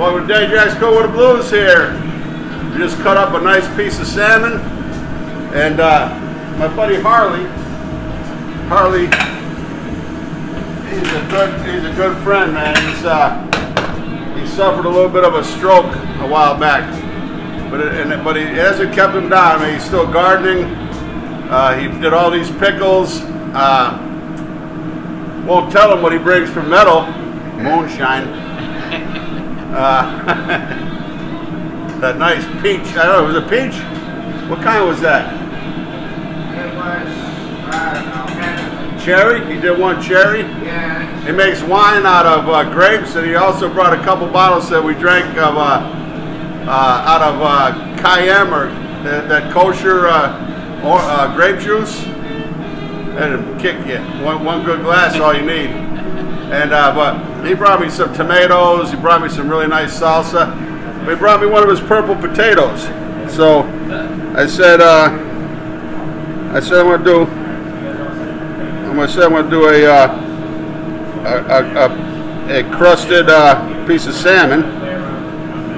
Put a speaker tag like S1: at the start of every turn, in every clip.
S1: Welcome to Dangerous Go with the Blues here. We just cut up a nice piece of salmon, and my buddy Harley, he's a good friend, man. He suffered a little bit of a stroke a while back, but it hasn't kept him down. I mean, he's still gardening. He did all these pickles. Won't tell him what he brings from metal, moonshine. That nice peach. I don't know, it was a peach? What kind was that?
S2: It was, I don't know,
S1: cherry? He did one cherry?
S2: yeah.
S1: He makes wine out of grapes, and he also brought a couple bottles that we drank of out of Cayenne, or that kosher grape juice. And it'll kick you. One good glass, all you need. And but he brought me some tomatoes. He brought me some really nice salsa. He brought me one of his purple potatoes. So I said I'm gonna do a crusted piece of salmon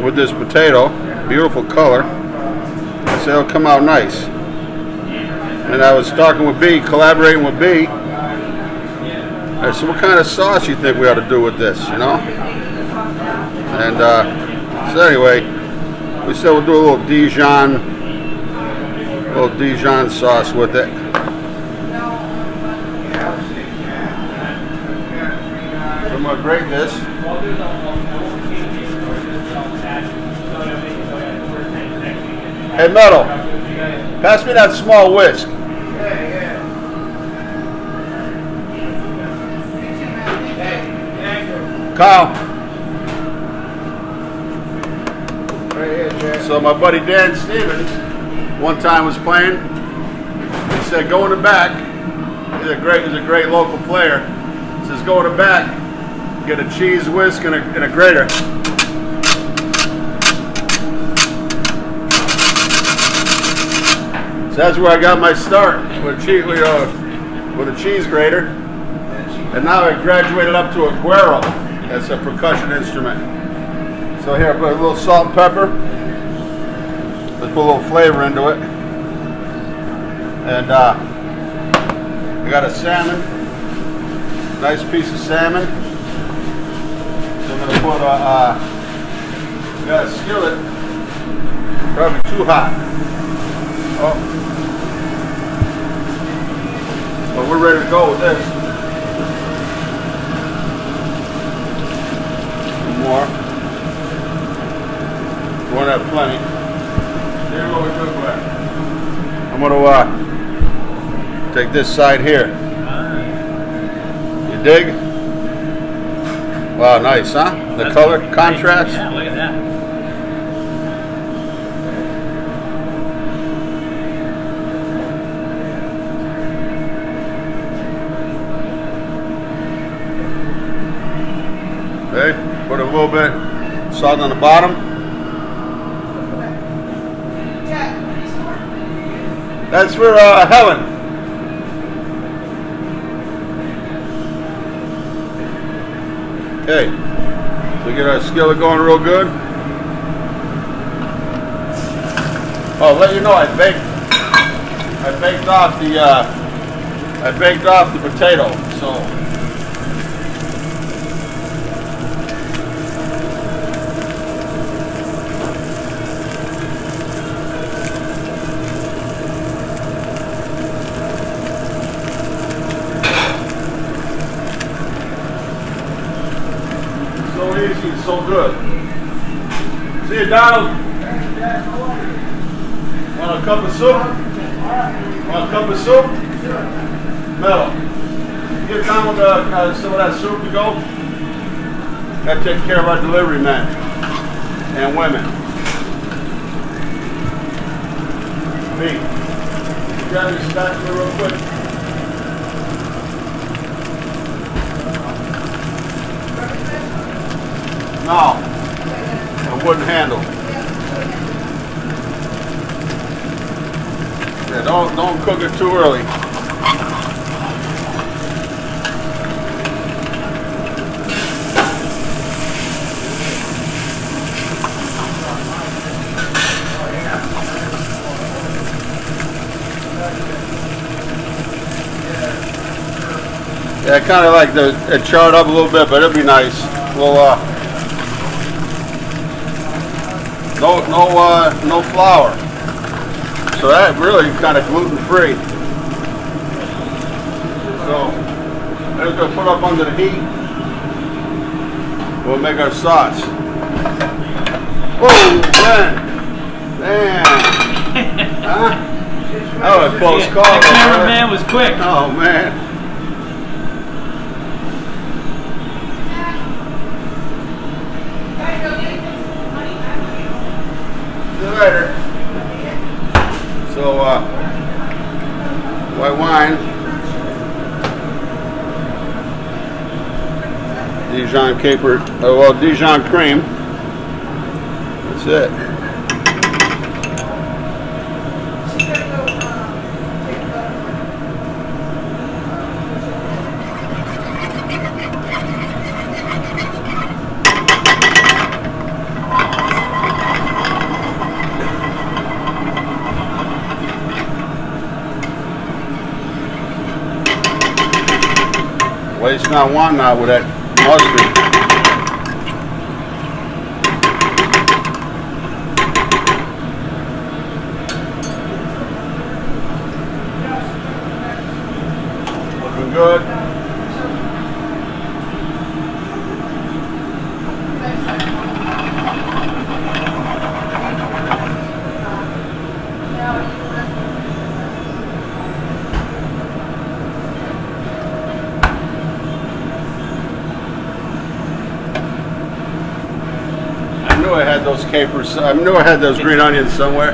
S1: with this potato. Beautiful color. I said it'll come out nice. And I was talking with B, collaborating with B. I said, what kind of sauce you think we ought to do with this, you know? And so anyway, we said we'll do a little Dijon sauce with it. So I'm gonna grate this. Hey, Metal, pass me that small whisk. Kyle.
S2: Right here, Jack.
S1: So my buddy Dan Stevens one time was playing. He said, go in the back. He's a great local player. He says, go in the back, get a cheese whisk and a grater. So that's where I got my start with a cheese grater. And now I graduated up to a güero. That's a percussion instrument. So here, I put a little salt and pepper. Let's put a little flavor into it. And I got a salmon, nice piece of salmon. So I'm gonna put we got a skillet, probably too hot. Oh, well, we're ready to go with this. More. We won't have plenty. Here's what we do with it. I'm going to take this side here. You dig? Wow, nice, huh? The color contrast.
S3: Yeah, look at that.
S1: Okay, put a little bit salt on the bottom. That's for Helen. Okay, so get our skillet going real good. Oh, I'll let you know I baked off the potato, so. So easy, so good. See you, Donald. Want a cup of soup? Want a cup of soup? Metal. Get down with some of that soup to go. Gotta take care of our delivery men and women. Me. Grab your spatula real quick. No, a wooden handle. Yeah, don't cook it too early. Yeah, I kind of like it charred up a little bit, but it'll be nice. Well, no flour. So that really kind of gluten free. So I'm just gonna put up under the heat. We'll make our sauce. Oh man, huh? That was a close call.
S3: The cameraman was quick.
S1: Oh man. See you later. So, white wine, Dijon caper, well, Dijon cream. That's it. Waste not, want not with that mustard. Looking good. I knew I had those capers. I knew I had those green onions somewhere.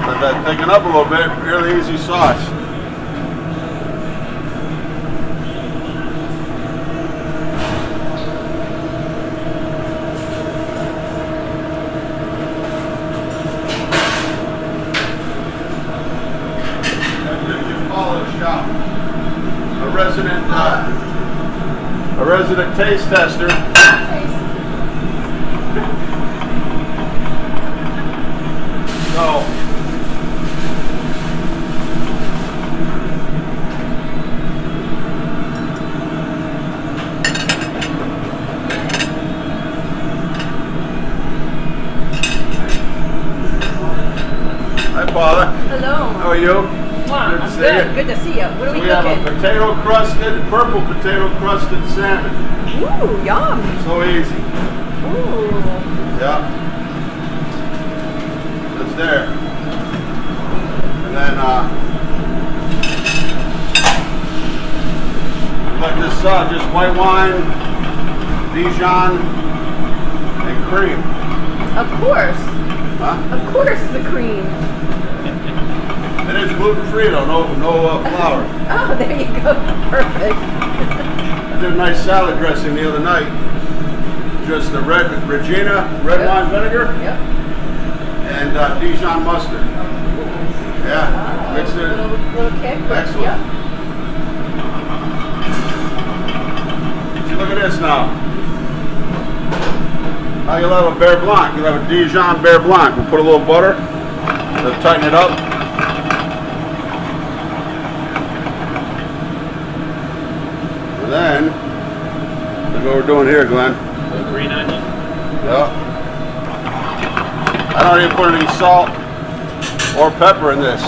S1: Let that thicken up a little bit. Really easy sauce. A resident taste tester. So, hi, Paula.
S4: Hello.
S1: How are you?
S4: Wow,
S1: Good to
S4: I'm
S1: see
S4: good.
S1: you.
S4: Good to see you. What are we
S1: We have
S4: cooking?
S1: a potato crusted, purple potato crusted salmon.
S4: Ooh, yum.
S1: So easy.
S4: Ooh.
S1: Yeah. It's there. And then like this just white wine, Dijon, and cream.
S4: Of course.
S1: Huh?
S4: Of course, the cream.
S1: It is gluten free though, no flour.
S4: Oh, there you go. Perfect.
S1: I did a nice salad dressing the other night. Just the Regina red wine vinegar
S4: Yep.
S1: and Dijon mustard. Yeah, mix it.
S4: Little kick.
S1: Excellent.
S4: Yep.
S1: See, look at this now. Now you'll have a Bear Blanc. You'll have a Dijon Bear Blanc. We'll put a little butter to tighten it up. And then, look what we're doing here, Glenn.
S3: Little green onion.
S1: Yeah. I don't even put any salt or pepper in this.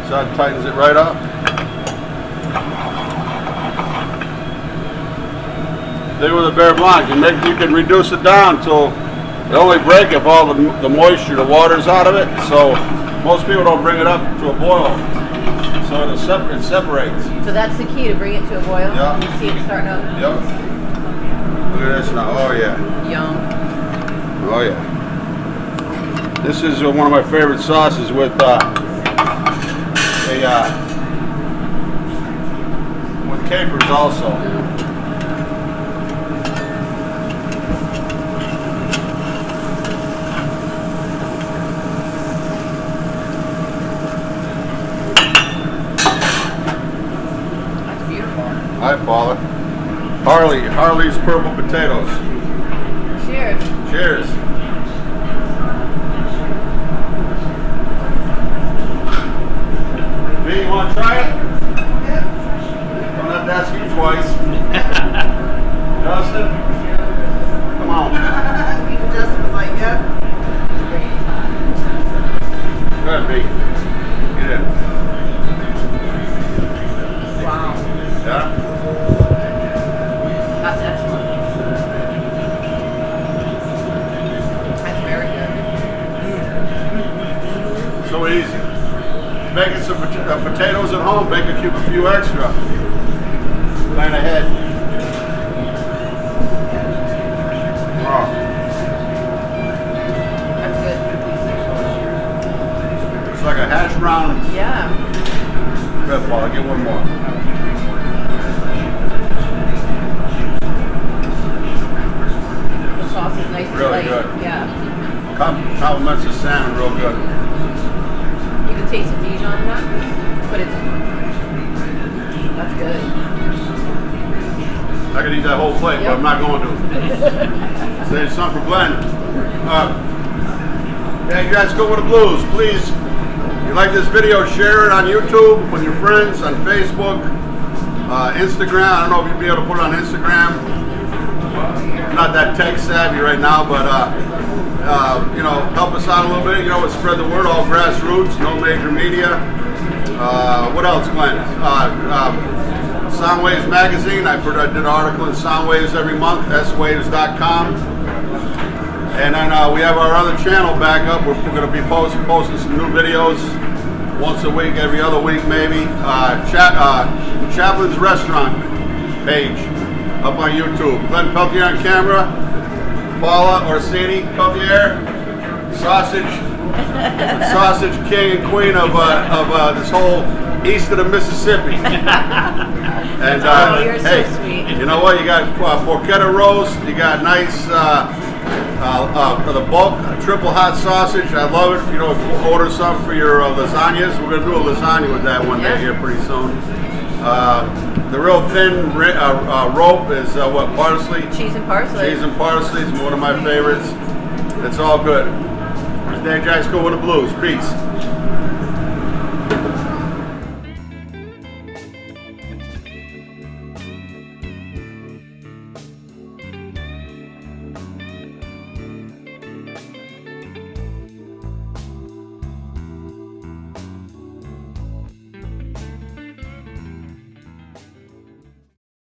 S1: So it tightens it right up. Thing with a Bear Blanc, you can reduce it down till it only break if all the moisture, the water's out of it. So most people don't bring it up to a boil. So it separates.
S4: So that's the key to bring it to a boil.
S1: Yeah.
S4: You see it starting up.
S1: Yep. Look at this now. Oh yeah.
S4: Yum.
S1: Oh yeah. This is one of my favorite sauces with with capers also.
S4: That's beautiful.
S1: Hi, Paula. Harley's purple potatoes.
S4: Cheers.
S1: Cheers. V, you want to try it? Don't have to ask you twice. Justin? Come on.
S5: Even Justin was like, yep.
S1: Go ahead, B. Get in.
S4: Wow.
S1: Yeah?
S4: That's excellent. That's very good.
S1: So easy. Making some potatoes at home, make a few extra. Plan ahead. Wow.
S4: That's good.
S1: It's like a hash brown
S4: Yeah.
S1: red ball. I'll get one more.
S4: The sauce is nice and
S1: Really
S4: light.
S1: good.
S4: Yeah.
S1: Compliments the salmon real good.
S4: You can taste the Dijon in that, but that's good.
S1: I could eat that whole plate, but I'm not going to. Save some for Glenn. Yeah, you guys go with the blues, please. If you like this video, share it on YouTube with your friends, on Facebook, Instagram. I don't know if you'll be able to put it on Instagram. I'm not that tech savvy right now, but you know, help us out a little bit. You know, spread the word. All grassroots, no major media. What else, Glenn? Soundwaves magazine. I did an article in Soundwaves every month. swaves.com. And then we have our other channel back up. We're going to be posting some new videos once a week, every other week maybe. Chaplin's Restaurant page up on YouTube. Glenn Peltier on camera. Paula Orsini Peltier, sausage king and queen of this whole east of the Mississippi. And
S4: Oh, you're so
S1: hey,
S4: sweet.
S1: you know what? You got porchetta roast. You got nice the bulk triple hot sausage. I love it. You know, order some for your lasagnas. We're gonna do a lasagna with that one day here pretty soon. The real thin rope is what, parsley?
S4: Cheese and parsley.
S1: Cheese and parsley is one of my favorites. It's all good. Stay guys, go with the blues. Peace.